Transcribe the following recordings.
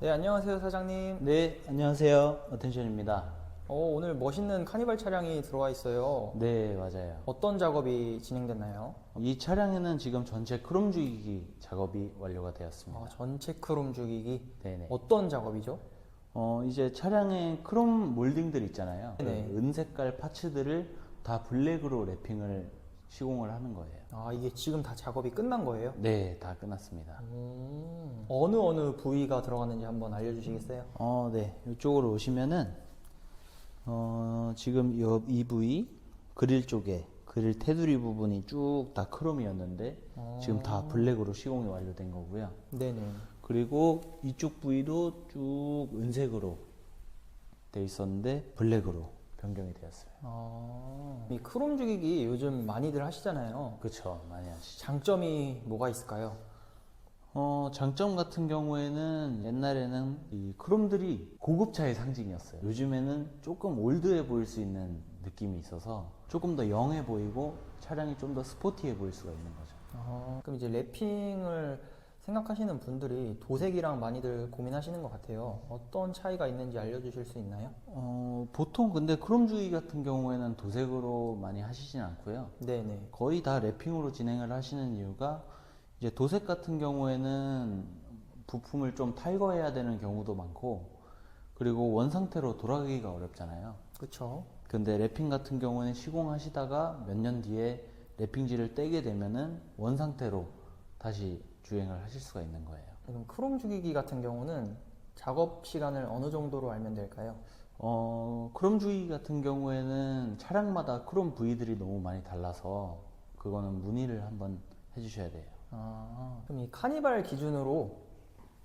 네, 안녕하세요, 사장님. 네, 안녕하세요. 어텐션입니다. 오늘 멋있는 카니발 차량이 들어와 있어요. 네, 맞아요. 어떤 작업이 진행됐나요? 이 차량에는 지금 전체 크롬 주기기 작업이 완료가 되었습니다. 전체 크롬 죽이기. 네네. 어떤 작업이죠? 이제 차량에 크롬 몰딩들 있잖아요. 네. 그 은색깔 파츠들을 다 블랙으로 rä핑을 시공을 하는 거예요. 이게 지금 다 작업이 끝난 거예요? 네, 다 끝났습니다. 어느 부위가 들어갔는지 한번 알려주시겠어요? 네. 이쪽으로 오시면은, 지금 이 부위, 그릴 쪽에, 그릴 테두리 부분이 쭉 다 크롬이었는데, 지금 다 블랙으로 시공이 완료된 거고요. 네네. 그리고 이쪽 부위도 쭉 은색으로 돼 있었는데 블랙으로 변경이 되었어요. 이 크롬 죽이기 요즘 많이들 하시잖아요. 그쵸, 많이 하시죠. 장점이 뭐가 있을까요? 장점 같은 경우에는 옛날에는 이 크롬들이 고급차의 상징이었어요. 요즘에는 조금 올드해 보일 수 있는 느낌이 있어서 조금 더 영해 보이고 차량이 좀 더 스포티해 보일 수가 있는 거죠. 그럼 이제 랩핑을 생각하시는 분들이 도색이랑 많이들 고민하시는 것 같아요. 어떤 차이가 있는지 알려주실 수 있나요? 보통 근데 크롬 주의 같은 경우에는 도색으로 많이 하시진 않고요. 네네. 거의 다 랩핑으로 진행을 하시는 이유가 이제 도색 같은 경우에는 부품을 좀 탈거해야 되는 경우도 많고 그리고 원상태로 돌아가기가 어렵잖아요. 그쵸. 근데 랩핑 같은 경우는 시공하시다가 몇 년 뒤에 랩핑지를 떼게 되면은 원상태로 다시 주행을 하실 수가 있는 거예요. 그럼 크롬 죽이기 같은 경우는 작업 시간을 어느 정도로 알면 될까요? 크롬 주의 같은 경우에는 차량마다 크롬 부위들이 너무 많이 달라서 그거는 문의를 한번 해주셔야 돼요. 그럼 이 카니발 기준으로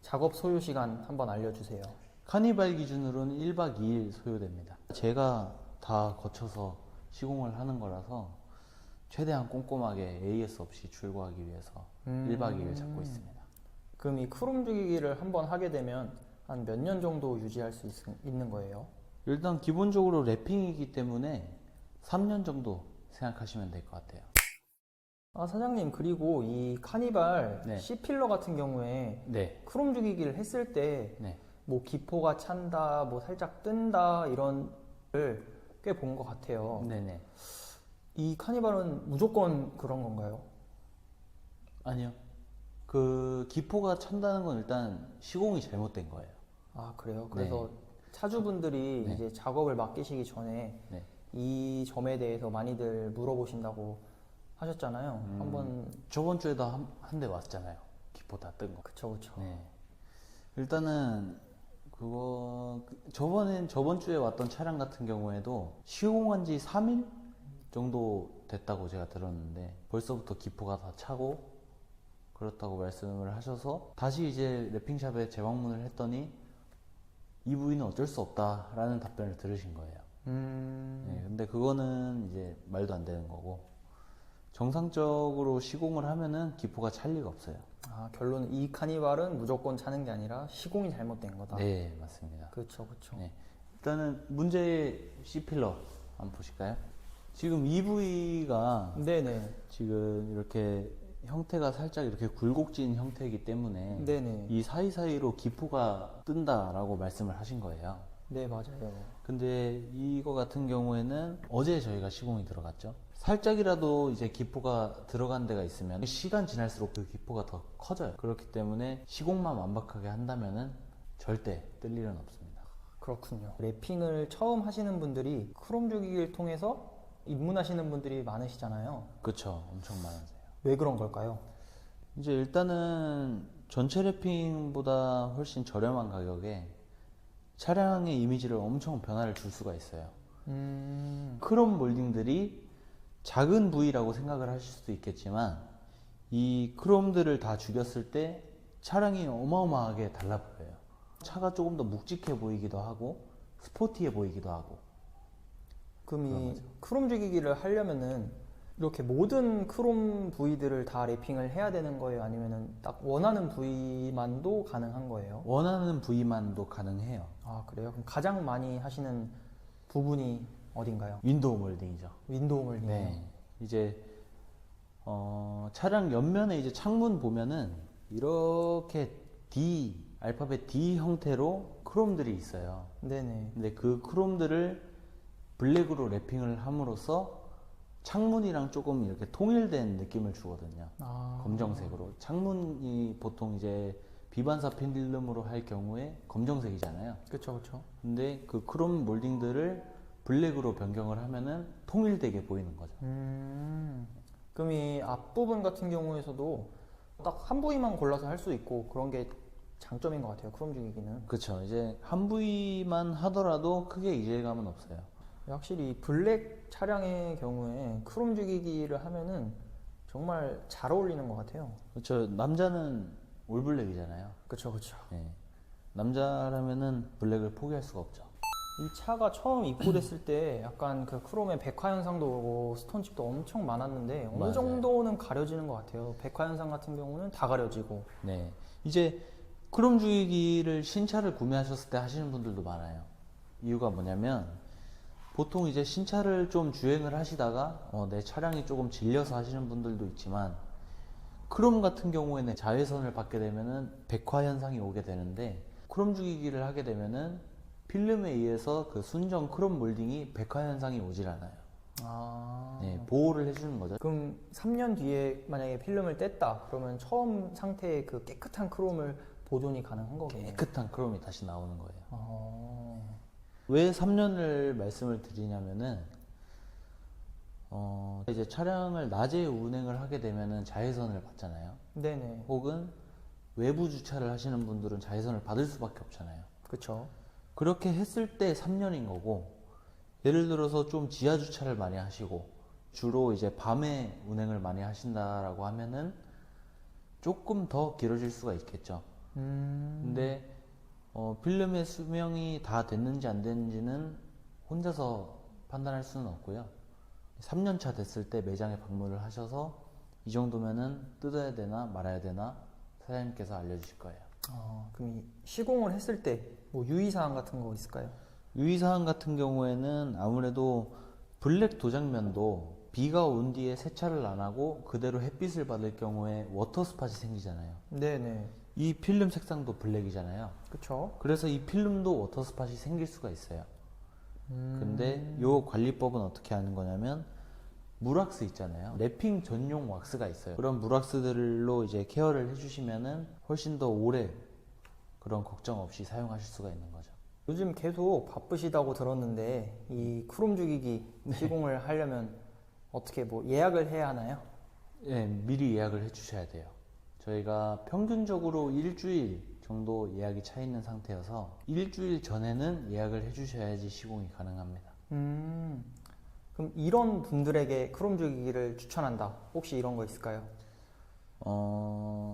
작업 소요 시간 한번 알려주세요. 카니발 기준으로는 1박 2일 소요됩니다. 제가 다 거쳐서 시공을 하는 거라서 최대한 꼼꼼하게 AS 없이 출고하기 위해서 1박 2일 잡고 있습니다. 그럼 이 크롬 죽이기를 한번 하게 되면 한 몇 년 정도 유지할 수 있는 거예요? 일단 기본적으로 랩핑이기 때문에 3년 정도 생각하시면 될 것 같아요. 사장님, 그리고 이 카니발 네. C필러 같은 경우에 네. 크롬 죽이기를 했을 때 네. 뭐 기포가 찬다, 뭐 살짝 뜬다 이런 걸 꽤 본 것 같아요. 네네. 이 카니발은 무조건 그런 건가요? 아니요. 그 기포가 찬다는 건 일단 시공이 잘못된 거예요. 그래요? 그래서 차주분들이 네. 이제 작업을 맡기시기 전에 네. 이 점에 대해서 많이들 물어보신다고 하셨잖아요. 한번 저번 주에도 한 대 왔잖아요. 기포 다 뜬 거. 그쵸. 네. 일단은 저번 주에 왔던 차량 같은 경우에도 시공한 지 3일 정도 됐다고 제가 들었는데 벌써부터 기포가 다 차고 그렇다고 말씀을 하셔서 다시 이제 랩핑샵에 재방문을 했더니 이 부위는 어쩔 수 없다라는 답변을 들으신 거예요. 네, 근데 그거는 이제 말도 안 되는 거고 정상적으로 시공을 하면은 기포가 찰 리가 없어요. 결론은 이 카니발은 무조건 차는 게 아니라 시공이 잘못된 거다. 네, 맞습니다. 그쵸. 네. 일단은 문제의 C필러 한번 보실까요? 지금 이 부위가 네네. 지금 이렇게 형태가 살짝 이렇게 굴곡진 형태이기 때문에 네네. 이 사이사이로 기포가 뜬다라고 말씀을 하신 거예요. 네, 맞아요. 근데 이거 같은 경우에는 어제 저희가 시공이 들어갔죠. 살짝이라도 이제 기포가 들어간 데가 있으면 시간 지날수록 그 기포가 더 커져요. 그렇기 때문에 시공만 완벽하게 한다면은 절대 뜰 일은 없습니다. 그렇군요. 랩핑을 처음 하시는 분들이 크롬 죽이기를 통해서 입문하시는 분들이 많으시잖아요. 그쵸, 엄청 많으세요. 왜 그런 걸까요? 이제 일단은 전체 랩핑보다 훨씬 저렴한 가격에 차량의 이미지를 엄청 변화를 줄 수가 있어요. 크롬 몰딩들이 작은 부위라고 생각을 하실 수도 있겠지만 이 크롬들을 다 죽였을 때 차량이 어마어마하게 달라 보여요. 차가 조금 더 묵직해 보이기도 하고 스포티해 보이기도 하고. 그럼 이 크롬 죽이기를 하려면은 이렇게 모든 크롬 부위들을 다 랩핑을 해야 되는 거예요? 아니면은 딱 원하는 부위만도 가능한 거예요? 원하는 부위만도 가능해요. 그래요? 그럼 가장 많이 하시는 부분이 어딘가요? 윈도우 몰딩이죠. 윈도우 몰딩. 네. 이제 차량 옆면에 이제 창문 보면은 이렇게 D 알파벳 D 형태로 크롬들이 있어요. 네네. 근데 그 크롬들을 블랙으로 랩핑을 함으로써 창문이랑 조금 이렇게 통일된 느낌을 주거든요. 아, 검정색으로. 창문이 보통 이제 비반사 필름으로 할 경우에 검정색이잖아요. 그쵸, 그쵸. 근데 그 크롬 몰딩들을 블랙으로 변경을 하면은 통일되게 보이는 거죠. 그럼 이 앞부분 같은 경우에서도 딱 한 부위만 골라서 할 수 있고 그런 게 장점인 것 같아요. 크롬 죽이기는. 그쵸. 이제 한 부위만 하더라도 크게 이질감은 없어요. 확실히 이 블랙 차량의 경우에 크롬 죽이기를 하면은 정말 잘 어울리는 것 같아요. 그쵸. 남자는 올블랙이잖아요. 그쵸, 그쵸. 네. 남자라면은 블랙을 포기할 수가 없죠. 이 차가 처음 입고됐을 때 약간 그 크롬의 백화 현상도 오고 스톤칩도 엄청 많았는데 어느 맞아요. 정도는 가려지는 것 같아요. 백화 현상 같은 경우는 다 가려지고. 네. 이제 크롬 주기기를 신차를 구매하셨을 때 하시는 분들도 많아요. 이유가 뭐냐면 보통 이제 신차를 좀 주행을 하시다가 내 차량이 조금 질려서 하시는 분들도 있지만 크롬 같은 경우에는 자외선을 받게 되면은 백화 현상이 오게 되는데 크롬 주기기를 하게 되면은 필름에 의해서 그 순정 크롬 몰딩이 백화 현상이 오질 않아요. 아. 네, 보호를 해주는 거죠. 그럼 3년 뒤에 만약에 필름을 뗐다 그러면 처음 상태의 그 깨끗한 크롬을 보존이 가능한 거겠네요. 깨끗한 크롬이 다시 나오는 거예요. 어. 왜 3년을 말씀을 드리냐면은 이제 차량을 낮에 운행을 하게 되면은 자외선을 받잖아요. 네네. 혹은 외부 주차를 하시는 분들은 자외선을 받을 수밖에 없잖아요. 그쵸. 그렇게 했을 때 3년인 거고, 예를 들어서 좀 지하 주차를 많이 하시고 주로 이제 밤에 운행을 많이 하신다라고 하면은 조금 더 길어질 수가 있겠죠. 근데 필름의 수명이 다 됐는지 안 됐는지는 혼자서 판단할 수는 없고요. 3년차 됐을 때 매장에 방문을 하셔서 이 정도면은 뜯어야 되나 말아야 되나 사장님께서 알려주실 거예요. 그럼 이 시공을 했을 때 뭐 유의사항 같은 거 있을까요? 유의사항 같은 경우에는 아무래도 블랙 도장면도 비가 온 뒤에 세차를 안 하고 그대로 햇빛을 받을 경우에 워터 스팟이 생기잖아요. 네네. 이 필름 색상도 블랙이잖아요. 그쵸. 그래서 이 필름도 워터 스팟이 생길 수가 있어요. 근데 요 관리법은 어떻게 하는 거냐면 물왁스 있잖아요. 랩핑 전용 왁스가 있어요. 그런 물왁스들로 이제 케어를 해주시면은 훨씬 더 오래 그런 걱정 없이 사용하실 수가 있는 거죠. 요즘 계속 바쁘시다고 들었는데 이 크롬 죽이기 시공을 하려면 어떻게 뭐 예약을 해야 하나요? 예, 미리 예약을 해주셔야 돼요. 저희가 평균적으로 일주일 정도 예약이 차 있는 상태여서 일주일 전에는 예약을 해주셔야지 시공이 가능합니다. 그럼 이런 분들에게 크롬 죽이기를 추천한다. 혹시 이런 거 있을까요?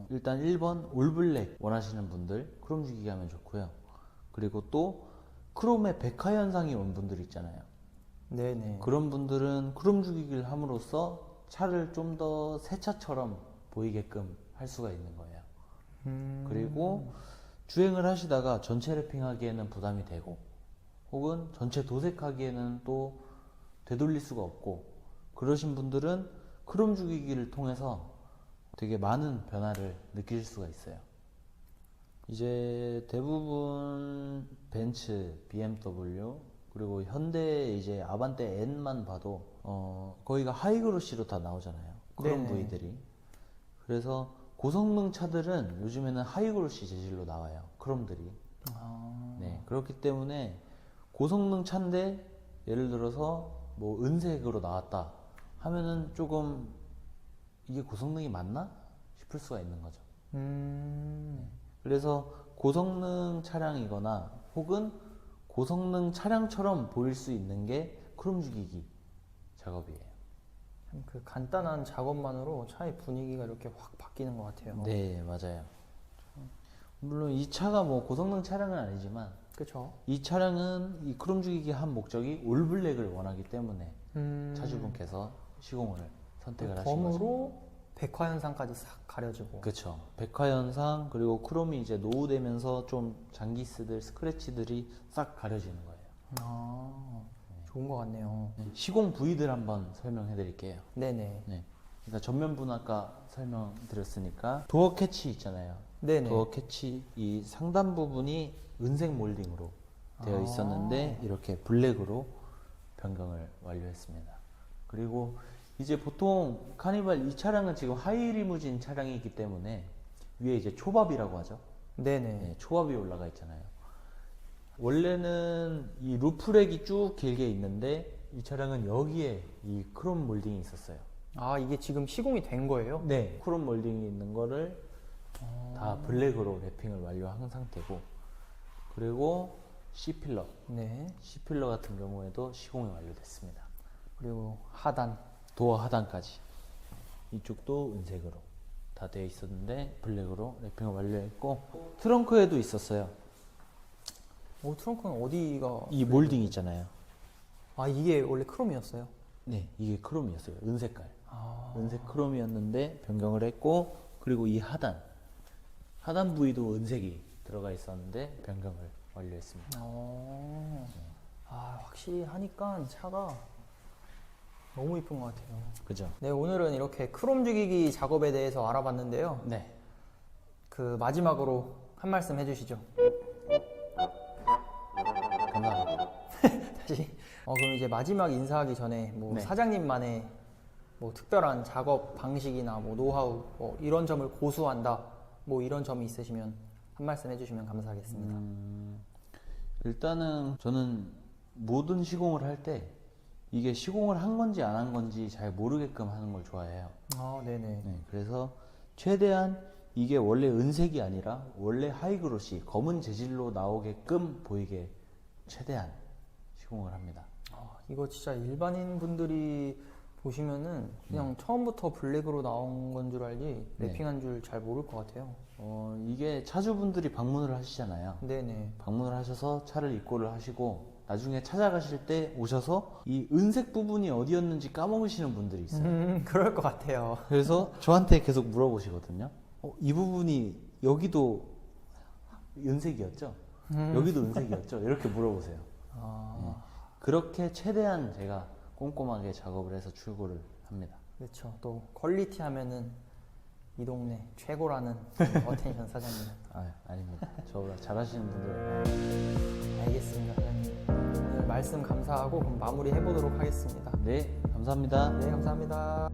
일단 1번 올블랙 원하시는 분들 크롬 주기기 하면 좋고요. 그리고 또 크롬의 백화 현상이 온 분들 있잖아요. 네네. 그런 분들은 크롬 주기기를 함으로써 차를 좀 더 새 차처럼 보이게끔 할 수가 있는 거예요. 그리고 주행을 하시다가 전체 랩핑하기에는 부담이 되고 혹은 전체 도색하기에는 또 되돌릴 수가 없고 그러신 분들은 크롬 주기기를 통해서 되게 많은 변화를 느끼실 수가 있어요. 이제 대부분 벤츠, BMW 그리고 현대 이제 아반떼 N만 봐도 거기가 하이그로시로 다 나오잖아요. 그런 네네. 부위들이. 그래서 고성능 차들은 요즘에는 하이그로시 재질로 나와요. 크롬들이. 네, 그렇기 때문에 고성능 차인데 예를 들어서 뭐 은색으로 나왔다 하면은 조금 이게 고성능이 맞나 싶을 수가 있는 거죠. 그래서 고성능 차량이거나 혹은 고성능 차량처럼 보일 수 있는 게 크롬 주기기 작업이에요. 참 그 간단한 작업만으로 차의 분위기가 이렇게 확 바뀌는 것 같아요. 네, 맞아요. 물론 이 차가 뭐 고성능 차량은 아니지만 그쵸? 이 차량은 이 크롬 주기기 한 목적이 올블랙을 원하기 때문에 차주분께서 시공을 선택을 하신 거죠. 덤으로 백화 현상까지 싹 가려지고. 그렇죠. 백화 현상 그리고 크롬이 이제 노후되면서 좀 장기스들 스크래치들이 싹 가려지는 거예요. 좋은 것 같네요. 시공 부위들 한번 설명해 드릴게요. 네네. 네. 일단 전면부 아까 설명드렸으니까 도어 캐치 있잖아요. 네네. 도어 캐치 이 상단 부분이 은색 몰딩으로 되어 아. 있었는데 이렇게 블랙으로 변경을 완료했습니다. 그리고 이제 보통 카니발 이 차량은 지금 하이 리무진 차량이기 때문에 위에 이제 초밥이라고 하죠. 네네. 네, 초밥이 올라가 있잖아요. 원래는 이 루프렉이 쭉 길게 있는데 이 차량은 여기에 이 크롬 몰딩이 있었어요. 아, 이게 지금 시공이 된 거예요? 네, 크롬 몰딩이 있는 거를 다 블랙으로 랩핑을 완료한 상태고, 그리고 C필러, 네. C필러 같은 경우에도 시공이 완료됐습니다. 그리고 하단. 도어 하단까지 이쪽도 은색으로 다 되어 있었는데 블랙으로 랩핑을 완료했고, 트렁크에도 있었어요. 오, 트렁크는 어디가? 이 몰딩 있잖아요. 아, 이게 원래 크롬이었어요? 네, 이게 크롬이었어요. 은색깔. 아, 은색 크롬이었는데 변경을 했고, 그리고 이 하단 부위도 은색이 들어가 있었는데 변경을 완료했습니다. 확실히 하니까 차가 너무 이쁜 것 같아요. 그죠? 네, 오늘은 이렇게 크롬 죽이기 작업에 대해서 알아봤는데요. 네. 그 마지막으로 한 말씀 해주시죠. 감사합니다. 다시. 그럼 이제 마지막 인사하기 전에 뭐 네. 사장님만의 뭐 특별한 작업 방식이나 뭐 노하우, 뭐 이런 점을 고수한다, 뭐 이런 점이 있으시면 한 말씀 해주시면 감사하겠습니다. 일단은 저는 모든 시공을 할 때 이게 시공을 한 건지 안 한 건지 잘 모르게끔 하는 걸 좋아해요. 아, 네네. 네, 그래서 최대한 이게 원래 은색이 아니라 원래 하이그로시 검은 재질로 나오게끔 보이게 최대한 시공을 합니다. 이거 진짜 일반인 분들이 보시면은 그냥 처음부터 블랙으로 나온 건 줄 알지 네. 랩핑한 줄 잘 모를 것 같아요. 이게 차주분들이 방문을 하시잖아요. 네네. 방문을 하셔서 차를 입고를 하시고 나중에 찾아가실 때 오셔서 이 은색 부분이 어디였는지 까먹으시는 분들이 있어요. 그럴 것 같아요. 그래서 저한테 계속 물어보시거든요. 이 부분이 여기도 은색이었죠? 여기도 은색이었죠? 이렇게 물어보세요. 네. 그렇게 최대한 제가 꼼꼼하게 작업을 해서 출고를 합니다. 그렇죠. 또 퀄리티 하면은 이 동네 최고라는 어텐션 사장님. 아닙니다. 저보다 잘하시는 분들. 알겠습니다, 사장님. 오늘 말씀 감사하고 그럼 마무리 해보도록 하겠습니다. 네, 감사합니다. 네, 감사합니다.